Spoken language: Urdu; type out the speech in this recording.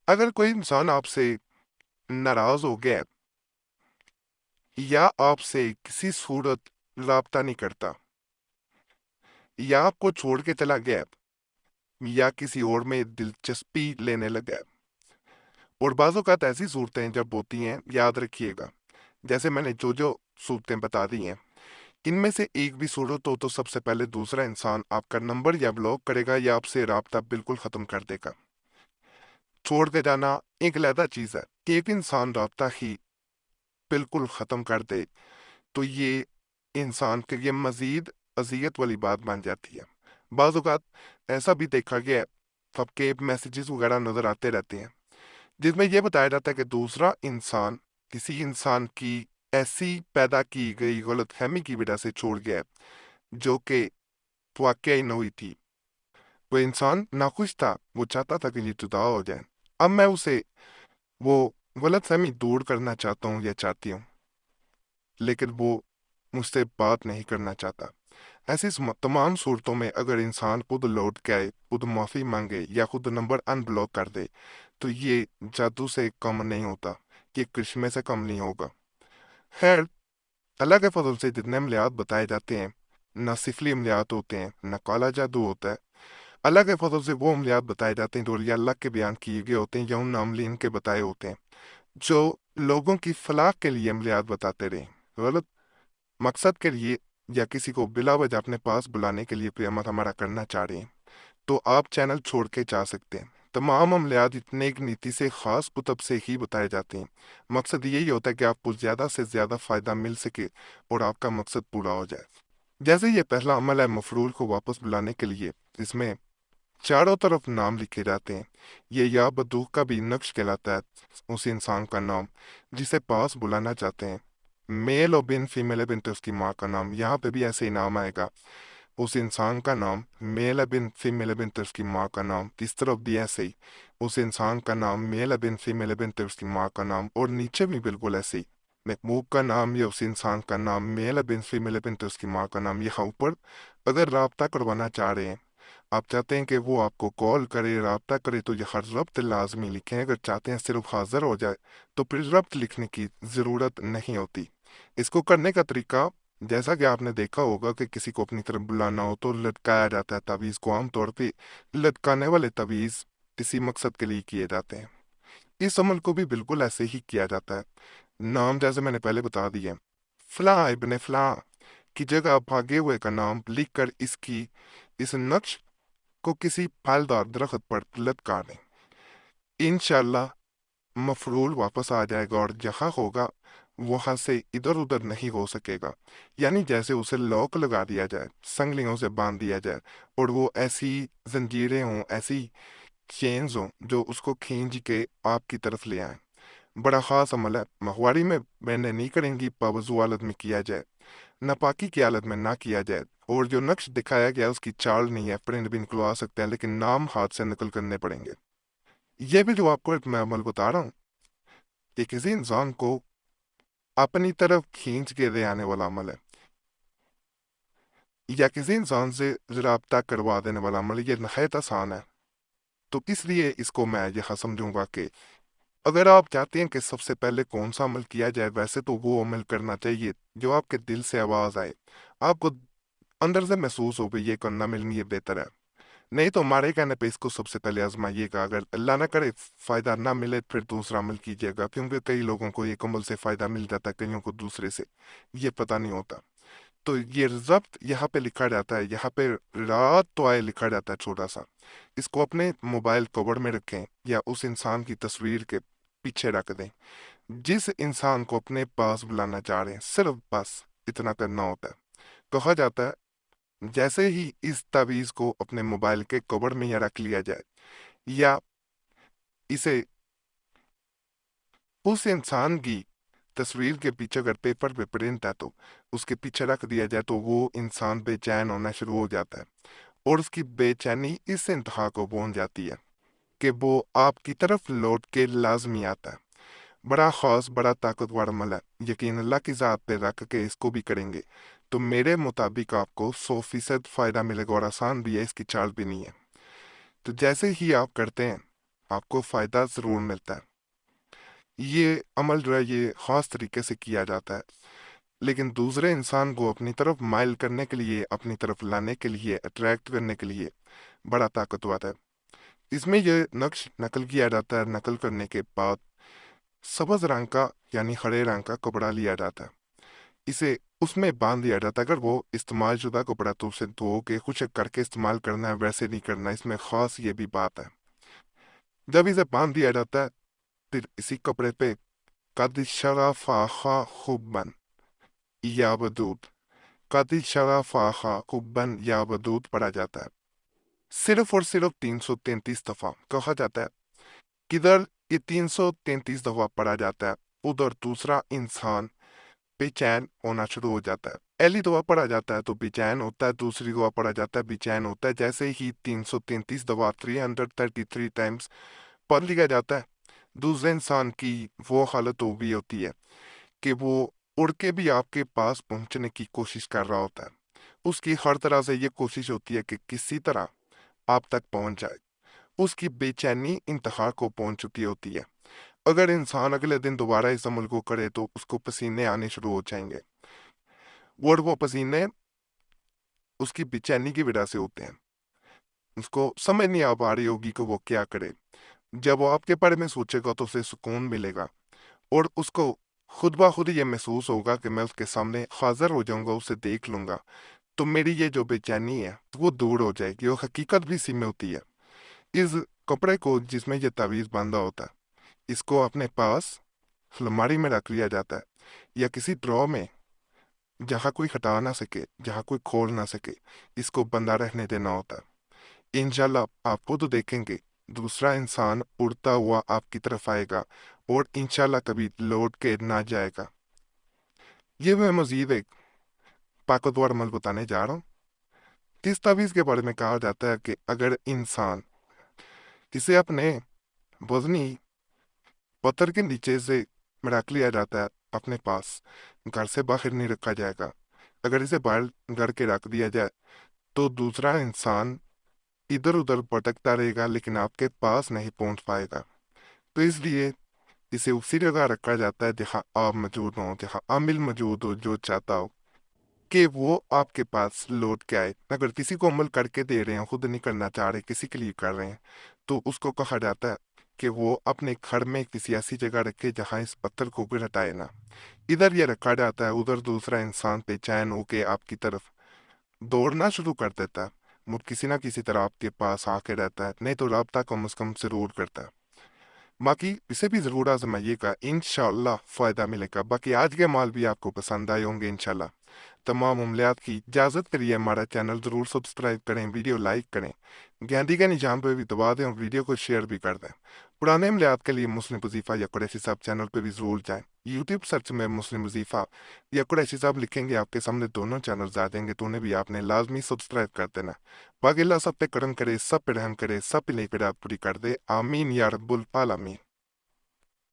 اگر کوئی انسان آپ سے ناراض ہو گیا یا آپ سے کسی صورت رابطہ نہیں کرتا یا آپ کو چھوڑ کے چلا گیا یا کسی اور میں دلچسپی لینے لگا، اور بعض اوقات ایسی صورتیں جب ہوتی ہیں، یاد رکھیے گا، جیسے میں نے جو صورتیں بتا دی ہیں، ان میں سے ایک بھی صورت ہو تو سب سے پہلے دوسرا انسان آپ کا نمبر یا بلاک کرے گا یا آپ سے رابطہ بالکل ختم کر دے گا۔ چھوڑ کے جانا ایک علیحدہ چیز ہے کہ ایک انسان رابطہ ہی بالکل ختم کر دے تو یہ انسان کے لیے مزید اذیت والی بات بن جاتی ہے۔ بعض اوقات ایسا بھی دیکھا گیا ہے، سب کے میسیجز وغیرہ نظر آتے رہتے ہیں جس میں یہ بتایا جاتا ہے کہ دوسرا انسان کسی انسان کی ایسی پیدا کی گئی غلط فہمی کی وجہ سے چھوڑ گیا ہے جو کہ واقعہ ہی نہ ہوئی تھی۔ وہ انسان ناخوش تھا، وہ چاہتا تھا کہ یہ جدا ہو جائے، اب میں اسے وہ غلط فہمی دور کرنا چاہتا ہوں یا چاہتی ہوں، لیکن وہ مجھ سے بات نہیں کرنا چاہتا۔ ایسی تمام صورتوں میں اگر انسان خود لوٹ کے آئے، خود معافی مانگے یا خود نمبر ان بلاک کر دے تو یہ جادو سے کم نہیں ہوتا، یہ کرشمے سے کم نہیں ہوگا۔ خیر، اللہ کے فضل سے جتنے عملیات بتائے جاتے ہیں، نہ سفلی عملیات ہوتے ہیں نہ کالا جادو ہوتا ہے۔ اللہ کے فضل سے وہ عملیات بتائے جاتے ہیں جو اللہ کے بیان کیے گئے ہوتے ہیں یا ان عاملین کے بتائے ہوتے ہیں جو لوگوں کی فلاح کے لیے عملیات بتاتے رہے، غلط مقصد کے لیے یا کسی کو بلا وجہ اپنے پاس بلانے کے لیے کوئی عمل ہمارا کرنا چاہ رہے ہیں تو آپ چینل چھوڑ کے جا سکتے ہیں۔ تمام عملیات اتنے ایک نیتی سے خاص کتب سے ہی بتائے جاتے ہیں، مقصد یہی ہوتا ہے کہ آپ کو زیادہ سے زیادہ فائدہ مل سکے اور آپ کا مقصد پورا ہو جائے۔ جیسے یہ پہلا عمل ہے مفرول کو واپس بلانے کے لیے، اس میں چاروں طرف نام لکھے جاتے ہیں۔ یہ یا بدوخ کا بھی نقش کہلاتا ہے، اس انسان کا نام جسے پاس بلانا چاہتے ہیں، میل اور بن فیمیل ہے بنت اس کی ماں کا نام، یہاں پہ بھی ایسے ہی نام آئے گا، اس انسان کا نام میل ہے بن فیمیل ہے بنت اس کی ماں کا نام، اس طرف بھی ایسے ہی اس انسان کا نام میل ہے بن فیمیل ہے بنت اس کی ماں کا نام، اور نیچے بھی بالکل ایسے ہی محبوب کا نام یا اس انسان کا نام میل ہے بن فیمیل ہے بنت اس کی ماں کا نام۔ یہاں اوپر اگر رابطہ کروانا چاہ رہے ہیں، آپ چاہتے ہیں کہ وہ آپ کو کال کرے، رابطہ کرے، تو یہ ہر ربط لازمی لکھیں۔ اگر چاہتے ہیں صرف حاضر ہو جائے تو پھر ربط لکھنے کی ضرورت نہیں ہوتی۔ اس کو کرنے کا طریقہ جیسا کہ آپ نے دیکھا ہوگا کہ کسی کو اپنی طرف بلانا ہو تو لٹکایا جاتا ہے تعویذ کو، عام طور پہ لٹکانے والے تعویذ کسی مقصد کے لیے کیے جاتے ہیں۔ اس عمل کو بھی بالکل ایسے ہی کیا جاتا ہے، نام جیسے میں نے پہلے بتا دیا، فلاں ابن فلاں کی جگہ بھاگے ہوئے کا نام لکھ کر اس نقش کو کسی پھلدار درخت پر لٹکا دیں، انشاءاللہ مفرول واپس آ جائے گا اور جہاں ہوگا وہاں سے ادھر ادھر نہیں ہو سکے گا، یعنی جیسے اسے لاک لگا دیا جائے، سنگلیوں سے باندھ دیا جائے اور وہ ایسی زنجیریں ہوں، ایسی چینز ہوں جو اس کو کھینچ کے آپ کی طرف لے آئیں۔ بڑا خاص عمل ہے، مہواری میں بہنیں نہیں کریں گی، باوضو حالت میں کیا جائے، ناپاکی کی حالت میں نہ کیا جائے، اور جو نقش دکھایا گیا اس کی چال نہیں ہے، پرنٹ بھی نکلوا سکتے ہیں لیکن نام ہاتھ سے نقل کرنے پڑیں گے۔ یہ بھی جو آپ کو ایک میں عمل بتا رہا ہوں کہ کسی انسان کو اپنی طرف کھینچ کے لے آنے والا عمل ہے یا کسی انسان سے رابطہ کروا دینے والا عمل، یہ نہایت آسان ہے۔ تو اس لیے اس کو میں یہاں سمجھوں گا کہ اگر آپ چاہتے ہیں کہ سب سے پہلے کون سا عمل کیا جائے، ویسے تو وہ عمل کرنا چاہیے جو آپ کے دل سے آواز آئے، آپ کو اندر سے محسوس ہو کہ یہ کرنا میرے لیے بہتر ہے۔ نہیں تو ہمارے کہنے پہ اس کو سب سے پہلے آزمائیے گا، اگر اللہ نہ کرے فائدہ نہ ملے پھر دوسرا عمل کیجیے گا، کیونکہ کئی لوگوں کو ایک عمل سے فائدہ مل جاتا ہے، کئیوں کو دوسرے سے یہ پتہ نہیں ہوتا۔ تو یہ ضبط یہاں پہ لکھا جاتا ہے، یہاں پہ رات تو آئے لکھا جاتا ہے چھوٹا سا، اس کو اپنے موبائل کور میں رکھیں یا اس انسان کی تصویر کے پیچھے رکھ دیں جس انسان کو اپنے پاس بلانا چاہ رہے ہیں، صرف بس اتنا کرنا ہوتا ہے۔ کہا جاتا ہے جیسے ہی اس تعویذ کو اپنے موبائل کے کور میں یا رکھ لیا جائے یا اسے اس انسان کی تصویر کے پیچھے اگر پیپر پہ پرنٹ ہے تو اس کے پیچھے رکھ دیا جائے تو وہ انسان بے چین ہونا شروع ہو جاتا ہے، اور اس کی بے چینی اس انتہا کو پہنچ جاتی ہے کہ وہ آپ کی طرف لوٹ کے لازمی آتا ہے۔ بڑا خاص، بڑا طاقتور عمل ہے، یقین اللہ کی ذات پہ رکھ کے اس کو بھی کریں گے تو میرے مطابق آپ کو 100% فائدہ ملے گا، اور آسان بھی ہے، اس کی چال بھی نہیں ہے۔ تو جیسے ہی آپ کرتے ہیں آپ کو فائدہ ضرور ملتا ہے۔ یہ عمل جو ہے یہ خاص طریقے سے کیا جاتا ہے، لیکن دوسرے انسان کو اپنی طرف مائل کرنے کے لیے، اپنی طرف لانے کے لیے، اٹریکٹ کرنے کے لیے بڑا طاقتور ہے۔ اس میں یہ نقش نقل کیا جاتا ہے۔ نقل کرنے کے بعد سبز رنگ کا یعنی ہرے رنگ کا کپڑا لیا جاتا ہے، اسے اس میں باندھ دیا جاتا ہے۔ اگر وہ استعمال شدہ کپڑا تو اسے دھو کے خشک کر کے استعمال کرنا ہے، ویسے نہیں کرنا۔ اس میں خاص یہ بھی بات ہے، جب اسے باندھ دیا جاتا ہے پھر اسی کپڑے پہ قد شرفاخا خوبن یا بدود، قد شرفاخا خوبن یا بدود پڑھا جاتا ہے، صرف اور صرف 333 دفعہ کہا جاتا ہے۔ کدھر یہ 333 دفعہ پڑھا جاتا ہے، ادھر دوسرا انسان بے چین ہونا شروع ہو جاتا ہے۔ پہلی دفعہ پڑھا جاتا ہے تو بے چین ہوتا ہے، دوسری دفعہ پڑھا جاتا ہے بے چین ہوتا ہے۔ جیسے ہی 333 دفعہ 333 ٹائمز پڑھ لیا جاتا ہے، دوسرے انسان کی وہ حالت ہو بھی ہوتی ہے کہ وہ اڑ کے بھی آپ کے پاس پہنچنے کی کوشش کر رہا ہوتا ہے۔ اس کی ہر طرح سے یہ کوشش ہوتی ہے کہ کسی طرح آپ تک پہنچ جائے۔ اس کی بے چینی انتہا کو پہنچ چکی ہوتی ہے۔ اگر انسان اگلے دن دوبارہ اس عمل کو کرے تو اس کو پسینے آنے شروع ہو جائیں گے، اور وہ پسینے اس کی بے چینی کی وجہ سے ہوتے ہیں۔ اس کو سمجھ نہیں آ پا رہی ہوگی کہ وہ کیا کرے۔ جب وہ آپ کے بارے میں سوچے گا تو اسے سکون ملے گا، اور اس کو خود بخود یہ محسوس ہوگا کہ میں اس کے سامنے حاضر ہو جاؤں گا، اسے دیکھ لوں گا تو میری یہ جو بے چینی ہے وہ دور ہو جائے گی۔ اور حقیقت بھی اسی میں ہوتی ہے۔ اس کپڑے کو جس میں یہ تعویذ باندھا ہوتا ہے، اس کو اپنے پاس الماری میں رکھ لیا جاتا ہے یا کسی ڈرا میں، جہاں کوئی ہٹا نہ سکے، جہاں کوئی کھول نہ سکے، اس کو بندہ رہنے دینا ہوتا ہے۔ انشاءاللہ آپ خود دیکھیں گے دوسرا انسان اڑتا ہوا آپ کی طرف آئے گا اور انشاءاللہ کبھی لوٹ کے نہ جائے گا۔ یہ میں مزید ایک طاقتور عمل بتانے جا رہا ہوں۔ اس تعویذ کے بارے میں کہا جاتا ہے کہ اگر انسان اسے اپنے وزنی پتھر کے نیچے سے رکھ لیا جاتا ہے اپنے پاس، گھر سے باہر نہیں رکھا جائے گا، اگر اسے باہر گھر کے رکھ دیا جائے تو دوسرا انسان ادھر ادھر بھٹکتا رہے گا لیکن آپ کے پاس نہیں پہنچ پائے گا۔ تو اس لیے اسے اسی جگہ رکھا جاتا ہے جہاں آپ موجود ہوں، جہاں عامل موجود ہو جو چاہتا ہو کہ وہ آپ کے پاس لوٹ کے آئے۔ اگر کسی کو عمل کر کے دے رہے ہیں، خود نہیں کرنا چاہ رہے، کسی کے لیے کر رہے ہیں، تو اس کو کہا جاتا ہے کہ وہ اپنے گھر میں کسی ایسی جگہ رکھے جہاں اس پتھر کو کوئی ہٹائے نہ۔ ادھر یہ رکھا جاتا ہے، ادھر دوسرا انسان بے چین ہو کے آپ کی طرف دوڑنا شروع کر دیتا ہے، وہ کسی نہ کسی طرح آپ کے پاس آ کے رہتا ہے، نہیں تو رابطہ کم از کم ضرور کرتا ہے۔ باقی اسے بھی ضرور آزمائیے گا، انشاءاللہ فائدہ ملے گا۔ باقی آج کے مال بھی آپ کو پسند آئے ہوں گے انشاءاللہ۔ تمام عملیات کی اجازت کے لیے ہمارا چینل ضرور سبسکرائب کریں، ویڈیو لائک کریں، گھنٹی کے نشان پہ بھی دبا دیں اور ویڈیو کو شیئر بھی کر دیں۔ پرانے عملیات کے لیے مسلم وظیفہ یا قریشی صاحب چینل پہ بھی ضرور جائیں۔ یوٹیوب سرچ میں مسلم وظیفہ یا قریشی صاحب لکھیں گے، آپ کے سامنے دونوں چینلز آ جائیں گے، تو انہیں بھی آپ نے لازمی سبسکرائب کر دینا۔ باقی اللہ سب پہ کرم کرے، سب پہ رحم کرے، سب پہ نیک رات پوری کر دے، آمین یا رب العالمین۔